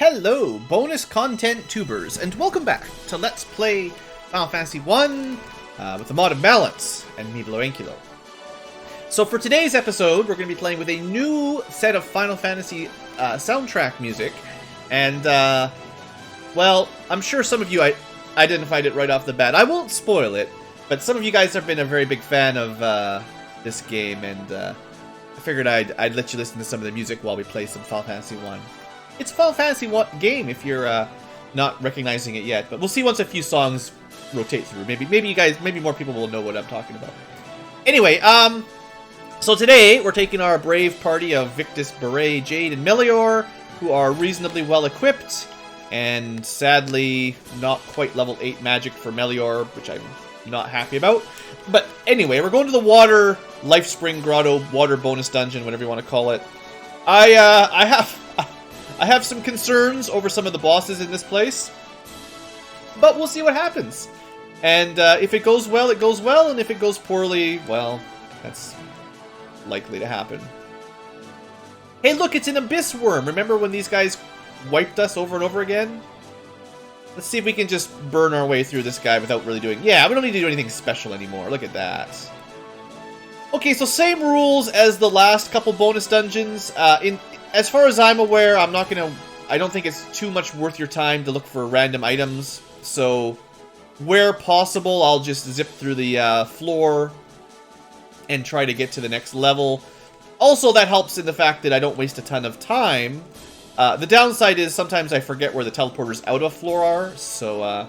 Hello, bonus content tubers, and welcome back to Let's Play Final Fantasy 1 with the mod of Balance and me, BlueAnkylo. So for today's episode, we're going to be playing with a new set of Final Fantasy soundtrack music, and, well, I'm sure some of you identified it right off the bat. I won't spoil it, but some of you guys have been a very big fan of this game, and I figured I'd let you listen to some of the music while we play some Final Fantasy 1. It's a Final Fantasy game if you're not recognizing it yet, but we'll see once a few songs rotate through. Maybe more people will know what I'm talking about. Anyway, so today we're taking our brave party of Victus, Beret, Jade, and Melior, who are reasonably well equipped, and sadly not quite level 8 magic for Melior, which I'm not happy about. But anyway, we're going to the water life spring grotto water bonus dungeon, whatever you want to call it. I have some concerns over some of the bosses in this place, but we'll see what happens. And if it goes well, it goes well, and if it goes poorly, well, that's likely to happen. Hey, look, it's an abyss worm. Remember when these guys wiped us over and over again? Let's see if we can just burn our way through this guy without really doing... Yeah, we don't need to do anything special anymore. Look at that. Okay, so same rules as the last couple bonus dungeons. As far as I'm aware, I don't think it's too much worth your time to look for random items. So, where possible, I'll just zip through the floor and try to get to the next level. Also, that helps in the fact that I don't waste a ton of time. The downside is sometimes I forget where the teleporters out of floor are. So,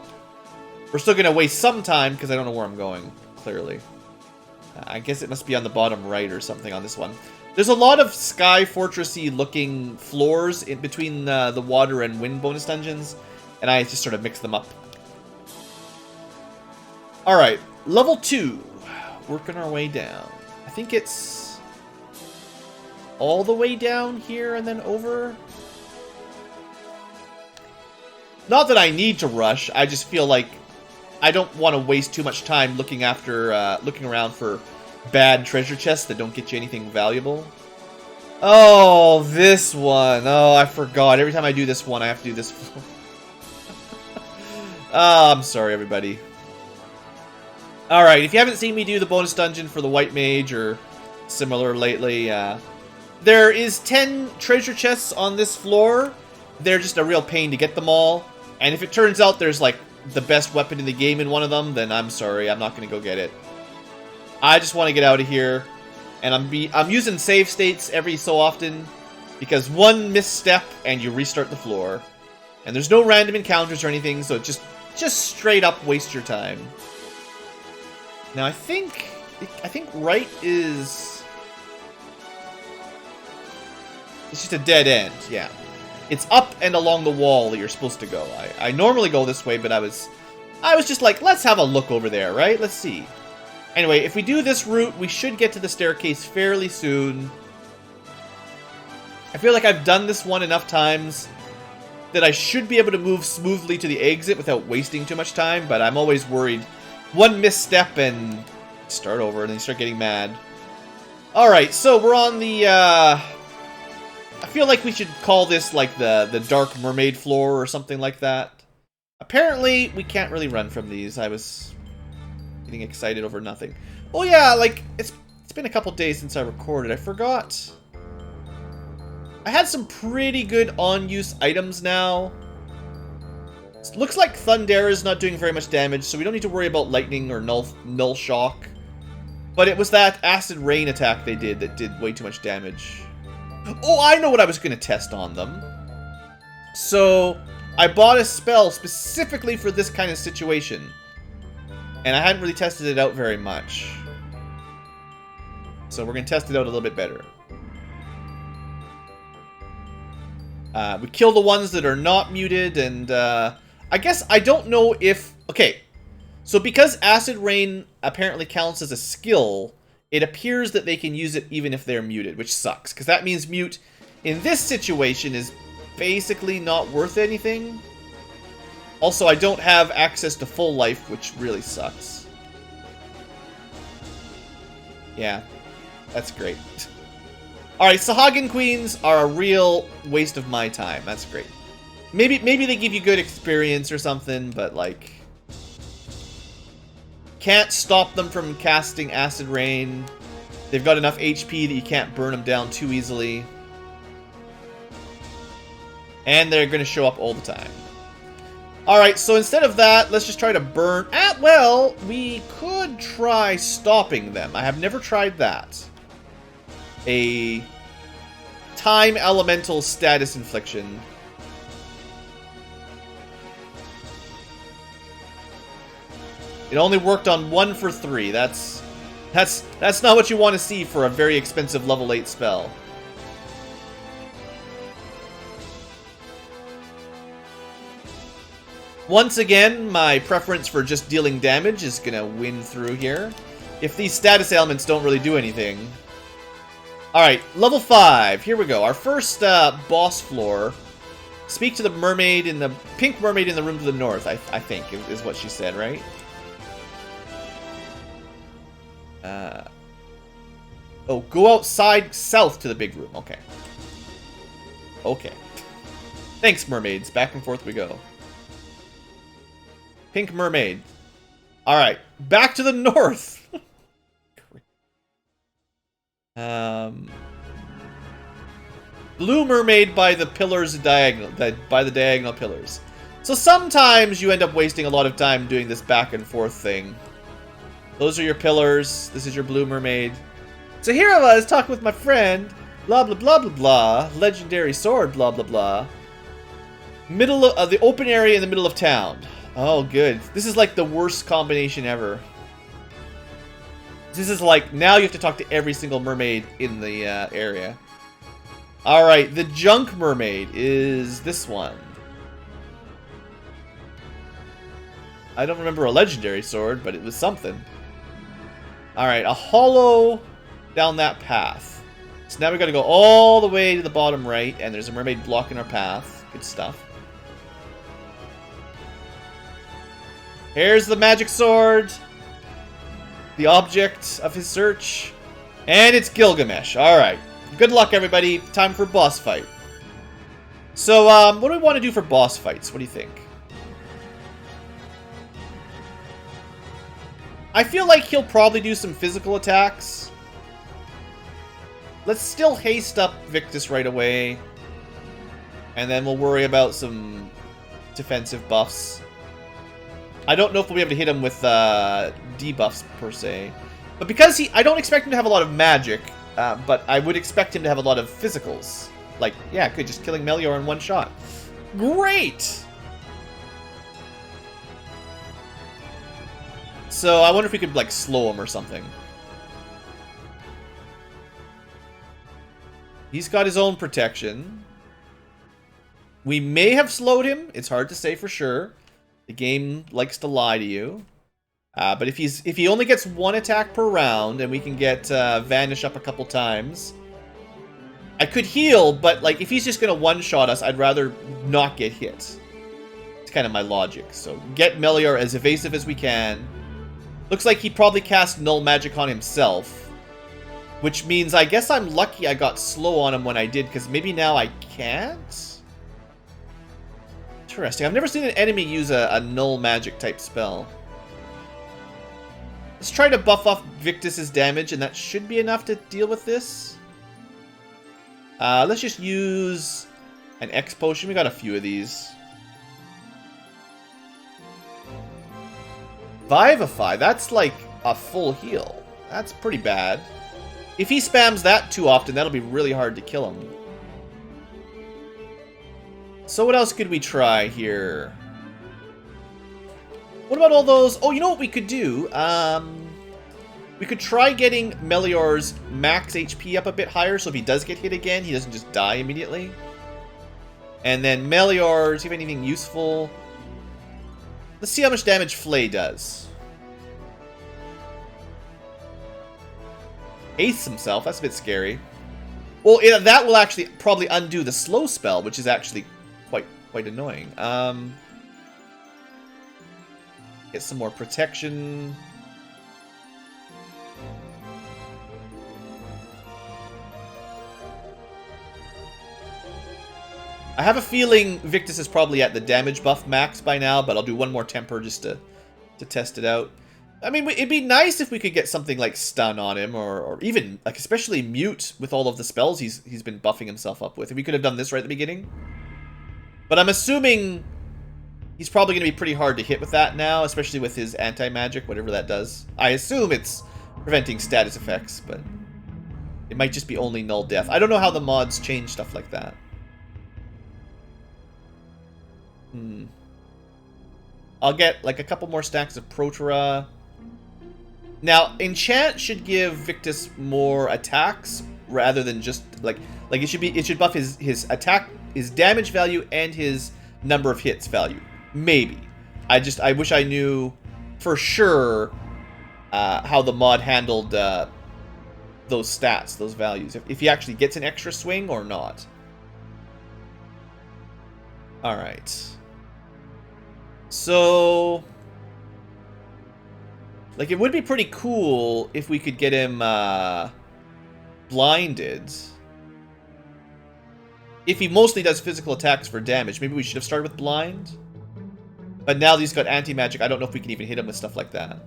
we're still going to waste some time because I don't know where I'm going, clearly. I guess it must be on the bottom right or something on this one. There's a lot of Sky Fortressy looking floors in between the water and wind bonus dungeons, and I just sort of mix them up. Alright, level 2. Working our way down. I think it's all the way down here and then over. Not that I need to rush, I just feel like I don't want to waste too much time looking around for bad treasure chests that don't get you anything valuable. Oh, this one. Oh, I forgot. Every time I do this one, I have to do this. Oh, I'm sorry, everybody. Alright, if you haven't seen me do the bonus dungeon for the White Mage or similar lately, there is 10 treasure chests on this floor. They're just a real pain to get them all. And if it turns out there's, like, the best weapon in the game in one of them, then I'm sorry, I'm not going to go get it. I just want to get out of here, and I'm using save states every so often, because one misstep and you restart the floor. And there's no random encounters or anything, so just straight up waste your time. Now I think right is... It's just a dead end, yeah. It's up and along the wall that you're supposed to go. I normally go this way, but I was just like, let's have a look over there, right? Let's see. Anyway, if we do this route, we should get to the staircase fairly soon. I feel like I've done this one enough times that I should be able to move smoothly to the exit without wasting too much time, but I'm always worried. One misstep and start over, and then you start getting mad. Alright, so we're on the, I feel like we should call this, like, the Dark Mermaid floor or something like that. Apparently, we can't really run from these. I was getting excited over nothing. Oh yeah, like, it's been a couple days since I recorded. I forgot. I had some pretty good on-use items now. It looks like Thundera's not doing very much damage, so we don't need to worry about lightning or null shock. But it was that acid rain attack they did that did way too much damage. Oh, I know what I was going to test on them. So, I bought a spell specifically for this kind of situation. And I hadn't really tested it out very much. So we're going to test it out a little bit better. We kill the ones that are not muted, and I guess I don't know if... Okay, so because Acid Rain apparently counts as a skill, it appears that they can use it even if they're muted, which sucks. Because that means mute in this situation is basically not worth anything. Also, I don't have access to full life, which really sucks. Yeah, that's great. Alright, Sahagin Queens are a real waste of my time. That's great. Maybe they give you good experience or something, but like can't stop them from casting Acid Rain. They've got enough HP that you can't burn them down too easily. And they're going to show up all the time. Alright, so instead of that, let's just try to burn... well, we could try stopping them. I have never tried that. A time elemental status infliction. It only worked on 1 for 3. That's not what you want to see for a very expensive level 8 spell. Once again, my preference for just dealing damage is going to win through here. If these status ailments don't really do anything. Alright, level 5. Here we go. Our first boss floor. Speak to the mermaid in the... pink mermaid in the room to the north, I think, is what she said, right? Oh, go outside south to the big room. Okay. Okay. Thanks, mermaids. Back and forth we go. Pink mermaid. Alright. Back to the north. Blue mermaid by the pillars diagonal. By the diagonal pillars. So sometimes you end up wasting a lot of time doing this back and forth thing. Those are your pillars. This is your blue mermaid. So here I was talking with my friend. Blah, blah, blah, blah, blah. Legendary sword, blah, blah, blah. Middle of the open area in the middle of town. Oh, good. This is like the worst combination ever. This is like, now you have to talk to every single mermaid in the area. Alright, the junk mermaid is this one. I don't remember a legendary sword, but it was something. Alright, a hollow down that path. So now we gotta go all the way to the bottom right, and there's a mermaid blocking our path. Good stuff. Here's the magic sword. The object of his search. And it's Gilgamesh. Alright. Good luck, everybody. Time for boss fight. So, what do we want to do for boss fights? What do you think? I feel like he'll probably do some physical attacks. Let's still haste up Victus right away. And then we'll worry about some defensive buffs. I don't know if we'll be able to hit him with debuffs, per se. But because I don't expect him to have a lot of magic, but I would expect him to have a lot of physicals. Like, yeah, good, just killing Melior in one shot. Great! So I wonder if we could, like, slow him or something. He's got his own protection. We may have slowed him. It's hard to say for sure. The game likes to lie to you. But if he only gets one attack per round, and we can get Vanish up a couple times, I could heal, but like if he's just gonna one-shot us, I'd rather not get hit. It's kind of my logic. So get Melior as evasive as we can. Looks like he probably cast Null Magic on himself, which means I guess I'm lucky I got slow on him when I did, because maybe now I can't? Interesting. I've never seen an enemy use a Null Magic type spell. Let's try to buff off Victus's damage, and that should be enough to deal with this. Let's just use an X potion. We got a few of these. Vivify, that's like a full heal. That's pretty bad. If he spams that too often, that'll be really hard to kill him. So what else could we try here? What about all those... Oh, you know what we could do? We could try getting Melior's max HP up a bit higher, so if he does get hit again, he doesn't just die immediately. And then Melior, see if anything useful... Let's see how much damage Flay does. Ace himself, that's a bit scary. Well, yeah, that will actually probably undo the slow spell, which is actually quite annoying. Get some more protection. I have a feeling Victus is probably at the damage buff max by now, but I'll do one more temper just to test it out. I mean, it'd be nice if we could get something like stun on him, or even, like, especially mute with all of the spells he's been buffing himself up with. If we could have done this right at the beginning. But I'm assuming he's probably going to be pretty hard to hit with that now, especially with his anti-magic, whatever that does. I assume it's preventing status effects, but it might just be only null death. I don't know how the mods change stuff like that. I'll get, like, a couple more stacks of Protera. Now, Enchant should give Victus more attacks rather than just like it should buff his attack, his damage value, and his number of hits value. Maybe. I wish I knew for sure how the mod handled those stats, those values. If he actually gets an extra swing or not. All right. So, like, it would be pretty cool if we could get him blinded. If he mostly does physical attacks for damage, maybe we should have started with blind. But now that he's got anti-magic, I don't know if we can even hit him with stuff like that.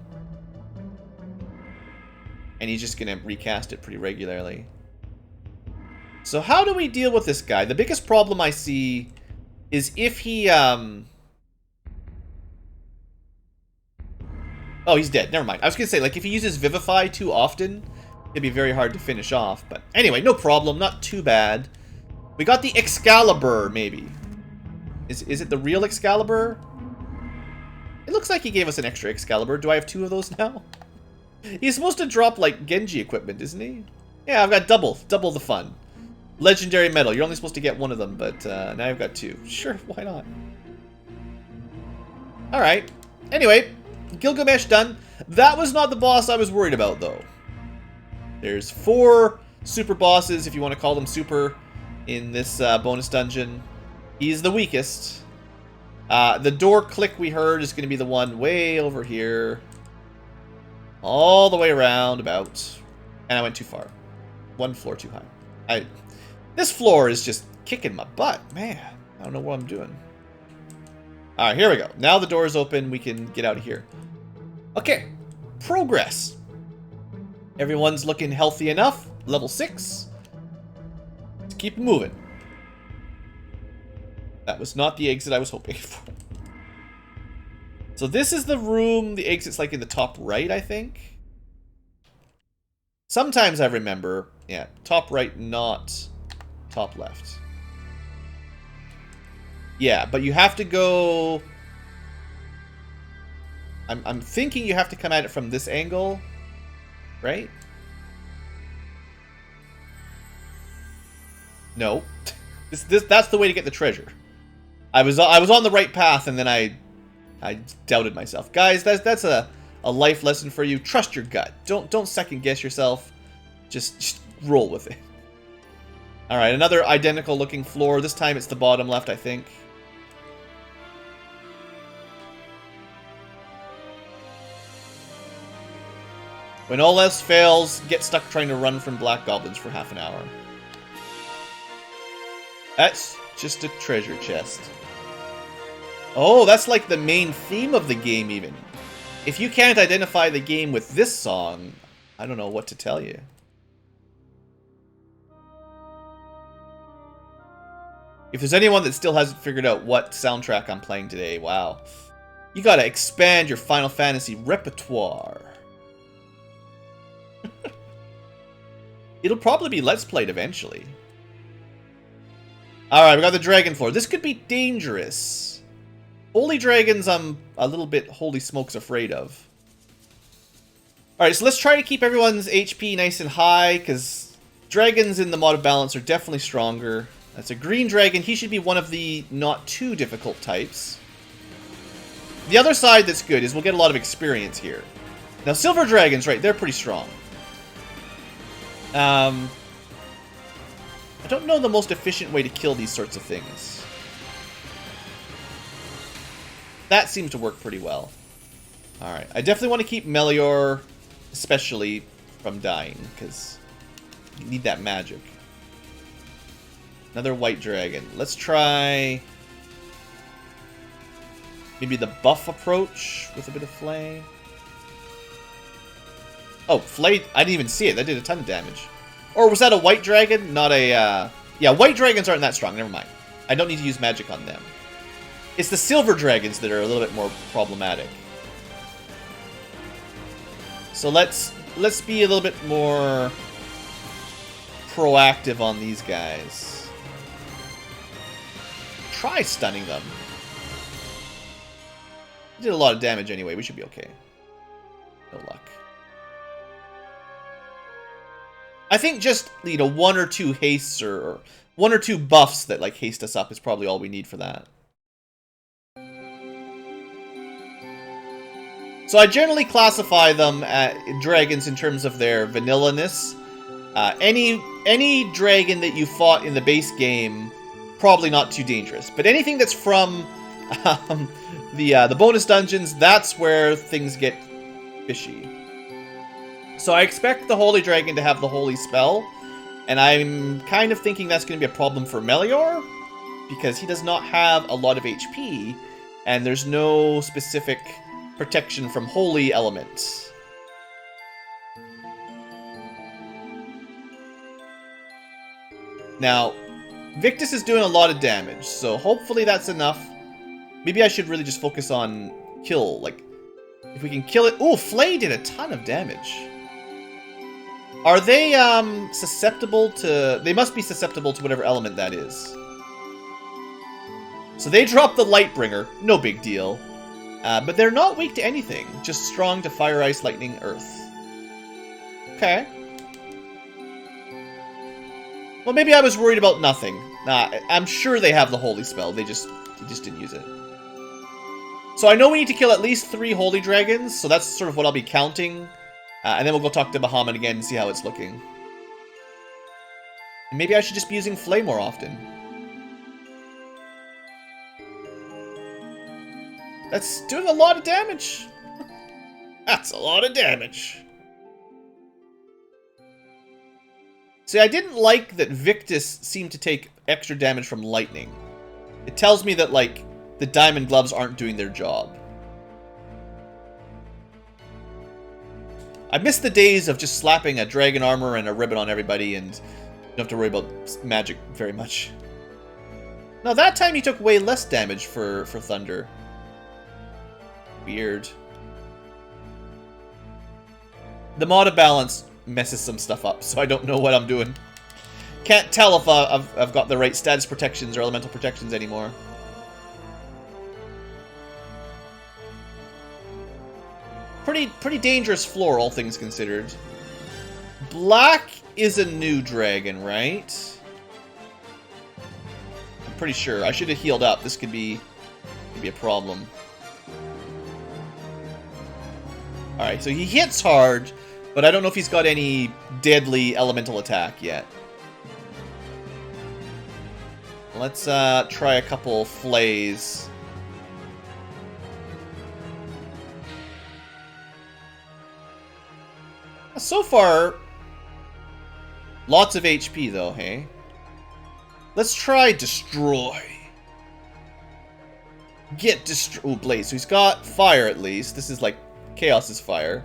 And he's just going to recast it pretty regularly. So how do we deal with this guy? The biggest problem I see is if he... Oh, he's dead. Never mind. I was going to say, like, if he uses Vivify too often, it'd be very hard to finish off. But anyway, no problem. Not too bad. We got the Excalibur, maybe. Is it the real Excalibur? It looks like he gave us an extra Excalibur. Do I have 2 of those now? He's supposed to drop, like, Genji equipment, isn't he? Yeah, I've got double the fun. Legendary Medal. You're only supposed to get 1 of them, but now I've got 2. Sure, why not? Alright. Anyway, Gilgamesh done. That was not the boss I was worried about, though. There's 4 super bosses, if you want to call them super, in this bonus dungeon. He's the weakest. The door click we heard is going to be the one way over here. All the way around, about. And I went too far. 1 floor too high. This floor is just kicking my butt. Man, I don't know what I'm doing. Alright, here we go. Now the door is open. We can get out of here. Okay. Progress. Everyone's looking healthy enough. Level 6. Let's keep moving. That was not the exit I was hoping for. So this is the room. The exit's like in the top right, I think. Sometimes I remember. Yeah, top right, not top left. Yeah, but you have to go... I'm thinking you have to come at it from this angle, right? No. That's the way to get the treasure. I was on the right path, and then I doubted myself. Guys, that's a life lesson for you. Trust your gut. Don't second guess yourself. Just roll with it. All right, another identical looking floor. This time it's the bottom left, I think. When all else fails, get stuck trying to run from black goblins for half an hour. That's just a treasure chest. Oh, that's like the main theme of the game, even. If you can't identify the game with this song, I don't know what to tell you. If there's anyone that still hasn't figured out what soundtrack I'm playing today, wow. You gotta expand your Final Fantasy repertoire. It'll probably be Let's Played eventually. Alright, we got the dragon floor. This could be dangerous. Holy dragons, I'm a little bit holy smokes afraid of. Alright, so let's try to keep everyone's HP nice and high, because dragons in the mod of balance are definitely stronger. That's a green dragon. He should be one of the not too difficult types. The other side that's good is we'll get a lot of experience here. Now, silver dragons, right, they're pretty strong. I don't know the most efficient way to kill these sorts of things. That seemed to work pretty well. Alright, I definitely want to keep Melior, especially, from dying, because you need that magic. Another white dragon. Let's try maybe the buff approach with a bit of flay. Oh, flay! I didn't even see it. That did a ton of damage. Or was that a white dragon? Not a, yeah, white dragons aren't that strong. Never mind. I don't need to use magic on them. It's the silver dragons that are a little bit more problematic. So let's be a little bit more proactive on these guys. Try stunning them. Did a lot of damage anyway. We should be okay. No luck. I think just, you know, 1 or 2 hastes or 1 or 2 buffs that, like, haste us up is probably all we need for that. So I generally classify them as dragons in terms of their vanilla-ness. Any dragon that you fought in the base game, probably not too dangerous. But anything that's from the bonus dungeons, that's where things get fishy. So I expect the Holy Dragon to have the Holy Spell, and I'm kind of thinking that's going to be a problem for Melior, because he does not have a lot of HP, and there's no specific protection from holy elements. Now, Victus is doing a lot of damage, so hopefully that's enough. Maybe I should really just focus on kill, like, if we can kill it. Ooh, Flay did a ton of damage. Are they, susceptible to... They must be susceptible to whatever element that is. So they drop the Lightbringer, no big deal. But they're not weak to anything, just strong to fire, ice, lightning, earth. Okay. Well, maybe I was worried about nothing. Nah, I'm sure they have the Holy Spell, they just didn't use it. So I know we need to kill at least 3 Holy Dragons, so that's sort of what I'll be counting. And then we'll go talk to Bahamut again and see how it's looking. And maybe I should just be using Flay more often. That's doing a lot of damage. That's a lot of damage. See, I didn't like that Victus seemed to take extra damage from lightning. It tells me that, like, the diamond gloves aren't doing their job. I miss the days of just slapping a dragon armor and a ribbon on everybody and don't have to worry about magic very much. No, that time he took way less damage for Thunder. Weird. The mod balance messes some stuff up, so I don't know what I'm doing. Can't tell if I've got the right status protections or elemental protections anymore. Pretty dangerous floor, all things considered. Black is a new dragon, right? I'm pretty sure. I should have healed up. This could be a problem. Alright, so he hits hard, but I don't know if he's got any deadly elemental attack yet. Let's try a couple flays. So far, lots of HP though, hey? Let's try Destroy. Get Destroy. Ooh, Blaze. So he's got fire at least. This is like Chaos's fire.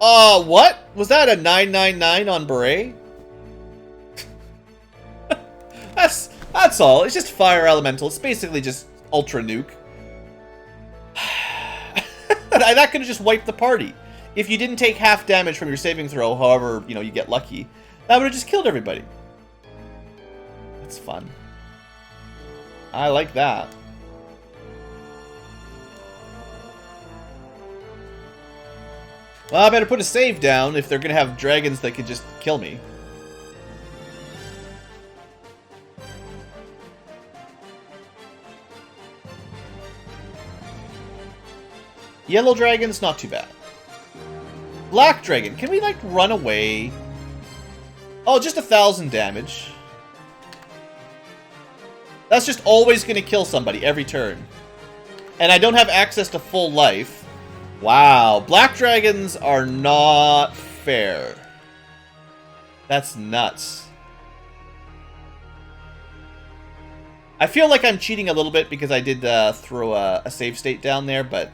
What? Was that a 999 on Beret? That's all. It's just fire elemental. It's basically just Ultra Nuke. That could have just wiped the party. If you didn't take half damage from your saving throw, however, you know, you get lucky, that would have just killed everybody. That's fun. I like that. Well, I better put a save down if they're going to have dragons that could just kill me. Yellow dragon's not too bad. Black dragon, can we, like, run away? Oh, just 1,000 damage. That's just always going to kill somebody every turn. And I don't have access to full life. Wow, black dragons are not fair. That's nuts. I feel like I'm cheating a little bit because I did throw a save state down there, but...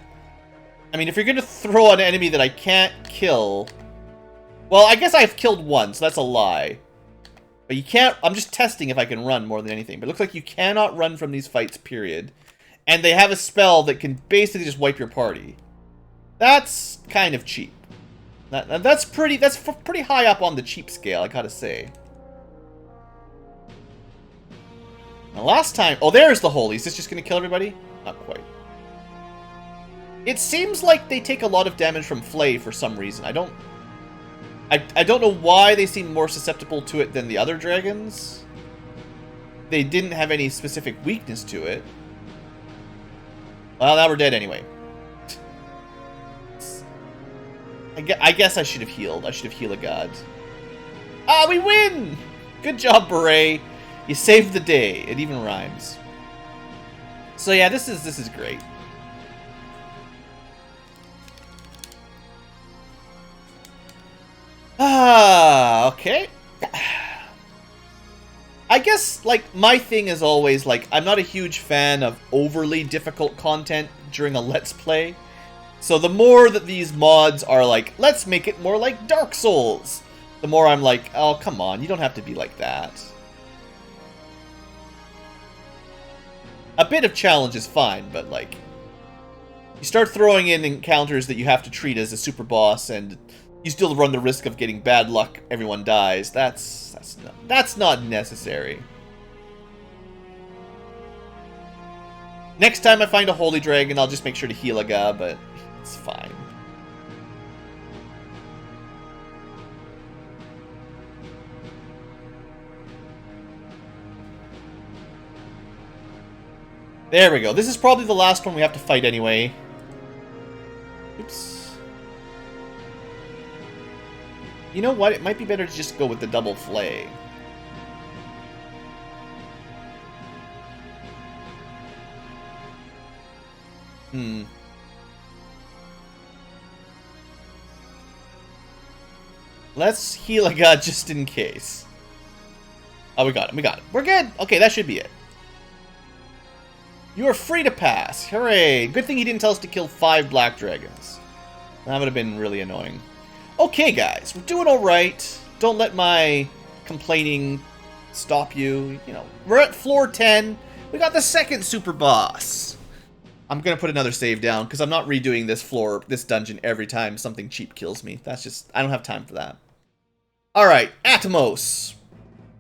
I mean, if you're going to throw an enemy that I can't kill... Well, I guess I've killed one, so that's a lie. But you can't... I'm just testing if I can run more than anything. But it looks like you cannot run from these fights, period. And they have a spell that can basically just wipe your party. That's kind of cheap. That's pretty high up on the cheap scale, I gotta say. Now, last time... Oh, there's the holy. Is this just gonna kill everybody? Not quite. It seems like they take a lot of damage from Flay for some reason. I don't know why they seem more susceptible to it than the other dragons. They didn't have any specific weakness to it. Well, now we're dead anyway. I guess I should have healed. I should have healed a god. Ah, we win! Good job, Beret. You saved the day. It even rhymes. So yeah, this is great. Ah, okay. I guess, like, my thing is always, like, I'm not a huge fan of overly difficult content during a Let's Play. So the more that these mods are like, let's make it more like Dark Souls, the more I'm like, oh, come on, you don't have to be like that. A bit of challenge is fine, but, like, you start throwing in encounters that you have to treat as a super boss, and you still run the risk of getting bad luck, everyone dies. That's not necessary. Next time I find a holy dragon, I'll just make sure to heal a guy, but it's fine. There we go. This is probably the last one we have to fight anyway. Oops. You know what? It might be better to just go with the double flay. Let's heal a god just in case. Oh, we got him. We got him. We're good. Okay, that should be it. You are free to pass. Hooray. Good thing he didn't tell us to kill 5 black dragons. That would have been really annoying. Okay, guys. We're doing alright. Don't let my complaining stop you. You know, we're at floor 10. We got the second super boss. I'm going to put another save down because I'm not redoing this dungeon every time something cheap kills me. That's just... I don't have time for that. Alright, Atmos.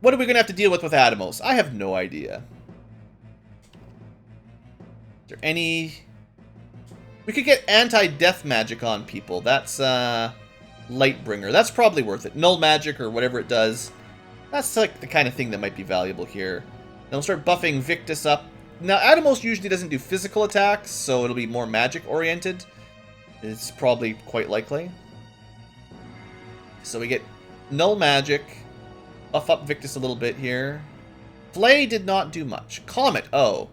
What are we going to have to deal with Atmos? I have no idea. Is there any... We could get anti-death magic on people. That's, Lightbringer. That's probably worth it. Null magic or whatever it does. That's, like, the kind of thing that might be valuable here. Then we'll start buffing Victus up. Now, Atmos usually doesn't do physical attacks, so it'll be more magic-oriented. It's probably quite likely. So we get Null magic. Buff up Victus a little bit here. Flay did not do much. Comet, oh.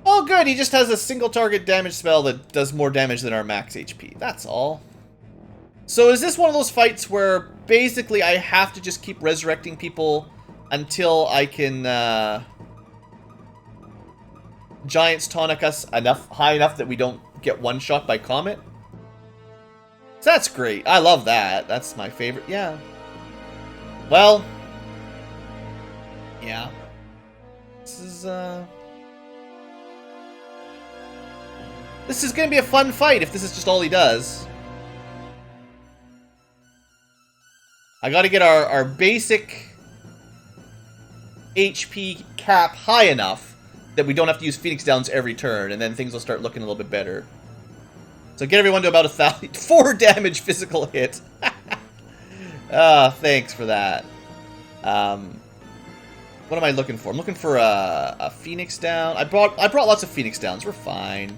Oh, good, he just has a single target damage spell that does more damage than our max HP. That's all. So is this one of those fights where basically I have to just keep resurrecting people until I can Giants tonic us high enough that we don't get one shot by Comet? So that's great. I love that. That's my favorite. Yeah. Well. Yeah. This is going to be a fun fight if this is just all he does. I got to get our basic HP cap high enough that we don't have to use Phoenix Downs every turn, and then things will start looking a little bit better. So get everyone to about 1,000. 4 damage physical hit. Thanks for that. What am I looking for? I'm looking for a Phoenix Down. I brought lots of Phoenix Downs. We're fine.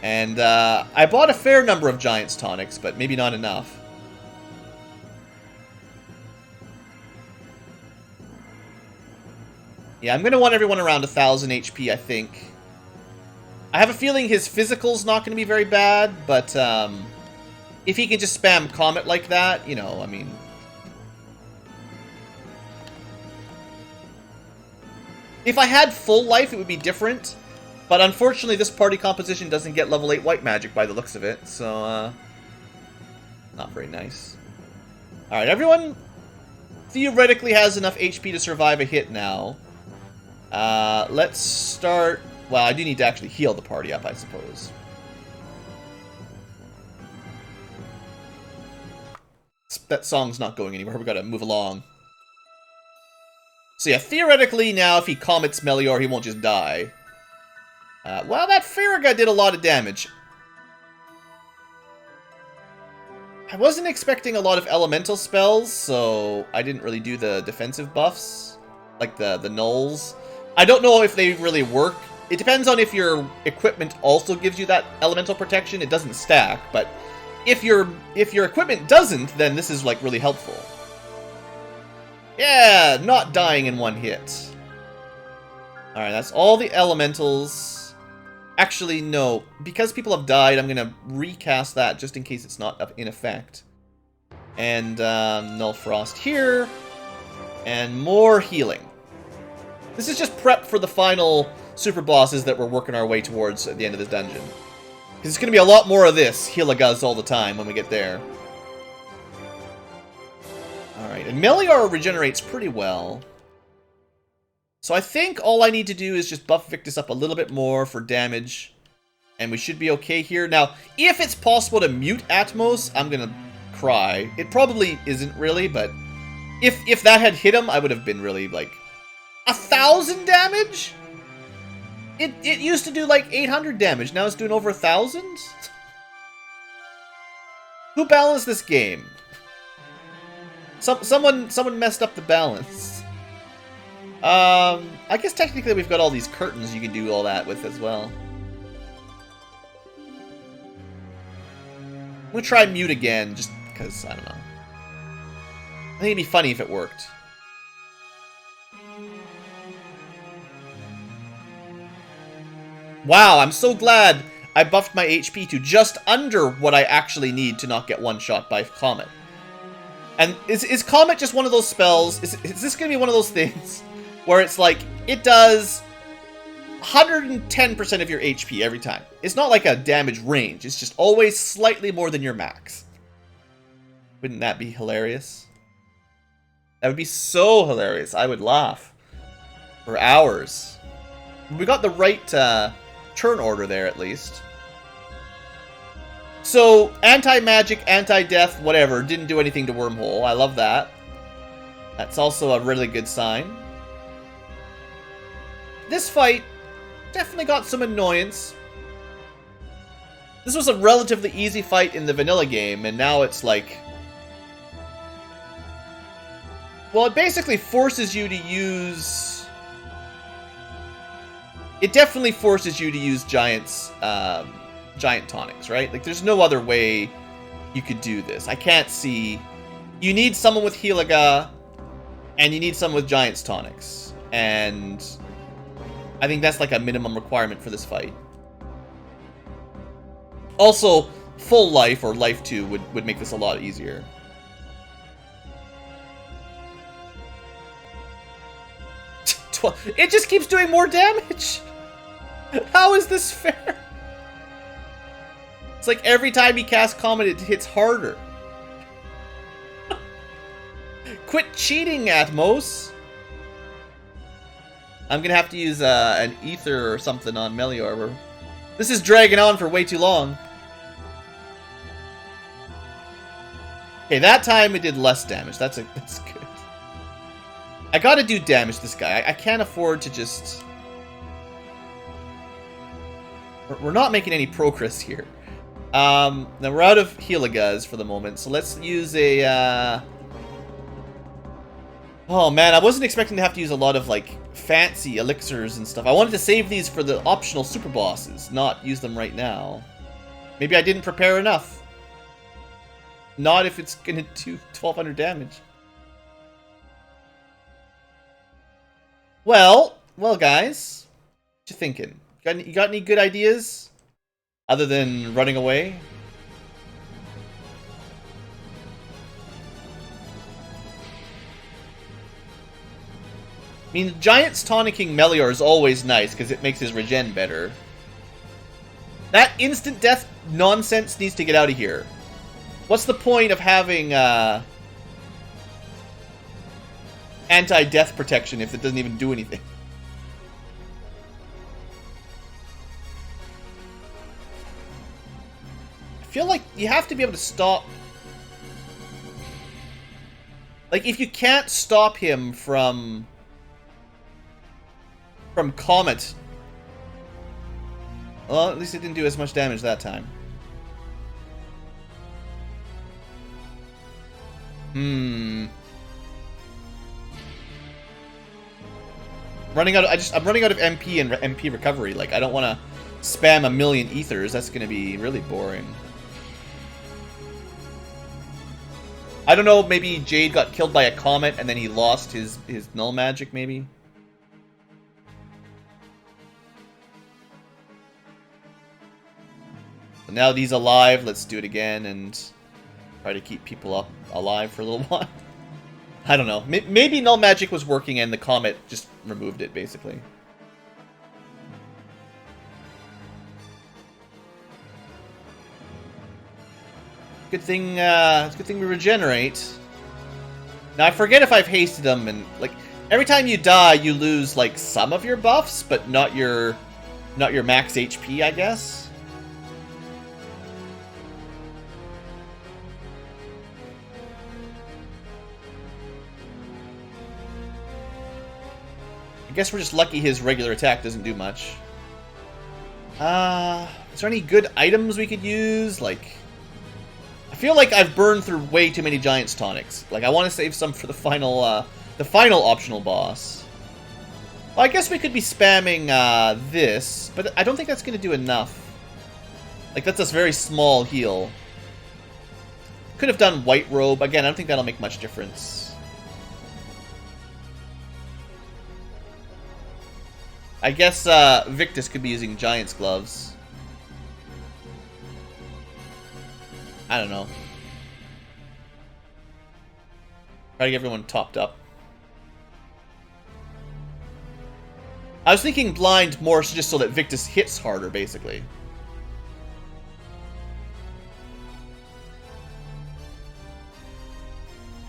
And I bought a fair number of Giants tonics, but maybe not enough. Yeah, I'm going to want everyone around 1,000 HP, I think. I have a feeling his physical's not going to be very bad, but if he can just spam Comet like that, you know, I mean... If I had full life, it would be different. But unfortunately, this party composition doesn't get level 8 white magic by the looks of it. So, not very nice. Alright, everyone theoretically has enough HP to survive a hit now. Let's start... Well, I do need to actually heal the party up, I suppose. That song's not going anywhere. We gotta move along. So yeah, theoretically now, if he comets Melior, he won't just die. Well, that Farragut did a lot of damage. I wasn't expecting a lot of elemental spells, so I didn't really do the defensive buffs. Like the nulls. I don't know if they really work. It depends on if your equipment also gives you that elemental protection. It doesn't stack, but if your equipment doesn't, then this is like really helpful. Yeah, not dying in one hit. Alright, that's all the elementals. Actually, no. Because people have died, I'm gonna recast that just in case it's not in effect. And Null Frost here. And more healing. This is just prep for the final super bosses that we're working our way towards at the end of this dungeon. Because it's going to be a lot more of this Healaguz all the time when we get there. Alright, and Melior regenerates pretty well. So I think all I need to do is just buff Victus up a little bit more for damage. And we should be okay here. Now, if it's possible to mute Atmos, I'm going to cry. It probably isn't really, but if that had hit him, I would have been really, like, 1,000 damage? It used to do like 800 damage, now it's doing over 1,000? Who balanced this game? Someone messed up the balance. I guess technically we've got all these curtains you can do all that with as well. I'm gonna try mute again, just because, I don't know. I think it'd be funny if it worked. Wow, I'm so glad I buffed my HP to just under what I actually need to not get one-shot by Comet. And is Comet just one of those spells? Is this going to be one of those things where it's like, it does 110% of your HP every time? It's not like a damage range, it's just always slightly more than your max. Wouldn't that be hilarious? That would be so hilarious. I would laugh for hours. We got the right turn order there, at least. So, anti-magic, anti-death, whatever, didn't do anything to Wormhole. I love that. That's also a really good sign. This fight definitely got some annoyance. This was a relatively easy fight in the vanilla game, and now it's like... Well, it basically forces you to use... It definitely forces you to use giant tonics, right? Like, there's no other way you could do this. I can't see... You need someone with Helaga, and you need someone with giant's tonics. And I think that's like a minimum requirement for this fight. Also, full life, or life 2, would make this a lot easier. It just keeps doing more damage! How is this fair? It's like every time he casts Comet, it hits harder. Quit cheating, Atmos! I'm gonna have to use an Ether or something on Melior. This is dragging on for way too long. Okay, that time it did less damage. That's good. I gotta do damage to this guy. I can't afford to just... We're not making any progress here. Now we're out of Helaguz for the moment, so let's use a... Oh man, I wasn't expecting to have to use a lot of, like, fancy elixirs and stuff. I wanted to save these for the optional super bosses, not use them right now. Maybe I didn't prepare enough. Not if it's gonna do 1,200 damage. Well, guys, what you thinking? You got any good ideas? Other than running away? mean, Giant's tonicking Melior is always nice, because it makes his regen better. That instant death nonsense needs to get out of here. What's the point of having, anti-death protection if it doesn't even do anything? I feel like you have to be able to stop... Like, if you can't stop him from Comet... Well, at least it didn't do as much damage that time. I'm running out of MP and MP recovery. Like, I don't want to spam a million ethers. That's going to be really boring. I don't know, maybe Jade got killed by a comet and then he lost his null magic, maybe? So now that he's alive, let's do it again and try to keep people alive for a little while. I don't know. Maybe null magic was working and the comet just removed it, basically. It's a good thing we regenerate. Now I forget if I've hasted them, and like every time you die, you lose like some of your buffs, but not your max HP, I guess. I guess we're just lucky his regular attack doesn't do much. Is there any good items we could use? Like, I feel like I've burned through way too many Giant's tonics. Like, I want to save some for the final optional boss. Well, I guess we could be spamming this, but I don't think that's going to do enough. Like, that's a very small heal. Could have done White Robe. Again, I don't think that'll make much difference. I guess Victus could be using Giant's gloves. I don't know. Try to get everyone topped up. I was thinking blind more just so that Victus hits harder, basically.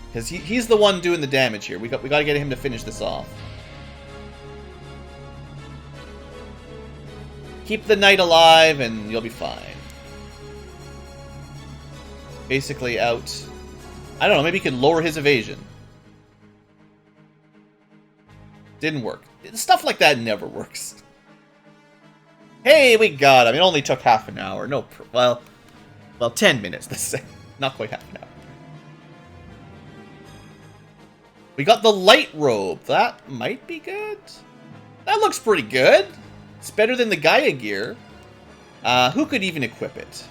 Because he's the one doing the damage here. We got to get him to finish this off. Keep the knight alive and you'll be fine. Basically out... I don't know, maybe you could lower his evasion. Didn't work. Stuff like that never works. Hey, we got him. It only took half an hour. No, well, 10 minutes, let's say. Not quite half an hour. We got the light robe. That might be good. That looks pretty good. It's better than the Gaia gear. Who could even equip it?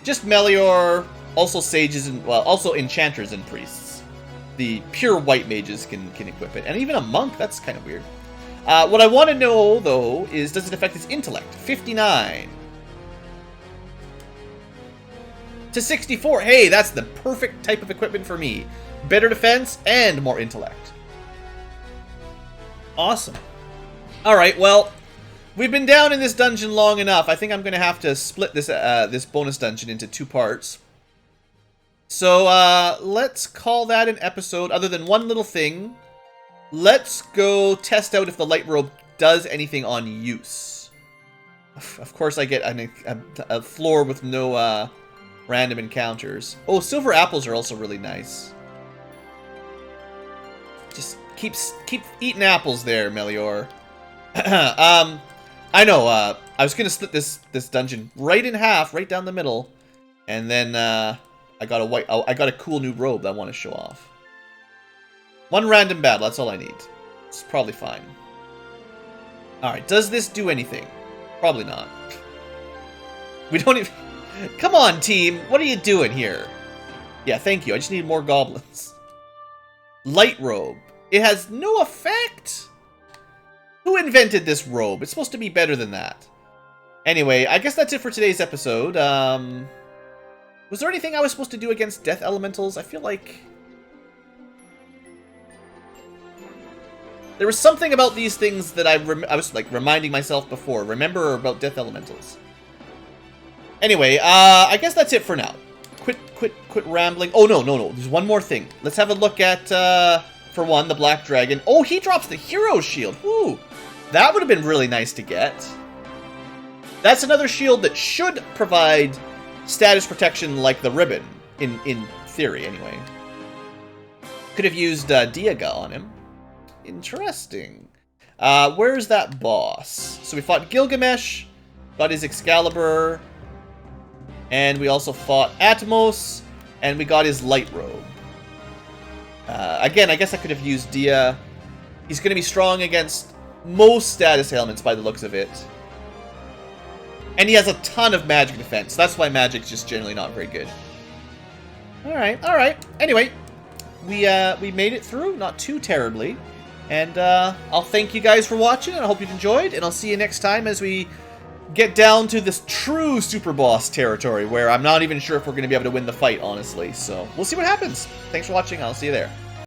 Just Melior, also sages, and well, also enchanters and priests. The pure white mages can equip it, and even a monk. That's kind of weird. What I want to know though is, does it affect his intellect? 59 to 64. Hey, that's the perfect type of equipment for me. Better defense and more intellect. Awesome. All right, well, we've been down in this dungeon long enough. I think I'm going to have to split this this bonus dungeon into 2 parts. So let's call that an episode. Other than one little thing, let's go test out if the light robe does anything on use. Of course, I get a floor with no random encounters. Oh, silver apples are also really nice. Just keep eating apples there, Melior. I know, I was gonna split this dungeon right in half, right down the middle, and then I got a cool new robe that I want to show off. One random battle, that's all I need. It's probably fine. Alright, does this do anything? Probably not. We don't even... Come on, team! What are you doing here? Yeah, thank you, I just need more goblins. Light robe. It has no effect? Who invented this robe? It's supposed to be better than that. Anyway, I guess that's it for today's episode. Was there anything I was supposed to do against death elementals? I feel like... There was something about these things that I was, like, reminding myself before. Remember about Death Elementals. Anyway, I guess that's it for now. Quit rambling. Oh, no. There's one more thing. Let's have a look at, for one, the Black Dragon. Oh, he drops the Hero Shield. Woo! That would have been really nice to get. That's another shield that should provide status protection like the ribbon, in theory, anyway. Could have used Diaga on him. Interesting. Where's that boss? So we fought Gilgamesh, got his Excalibur, and we also fought Atmos, and we got his Light Robe. Again, I guess I could have used Dia. He's going to be strong against most status ailments by the looks of it. And he has a ton of magic defense. That's why magic's just generally not very good. Alright. Anyway, we made it through, not too terribly. And I'll thank you guys for watching, and I hope you've enjoyed, and I'll see you next time as we get down to this true super boss territory, where I'm not even sure if we're going to be able to win the fight, honestly. So, we'll see what happens. Thanks for watching, I'll see you there.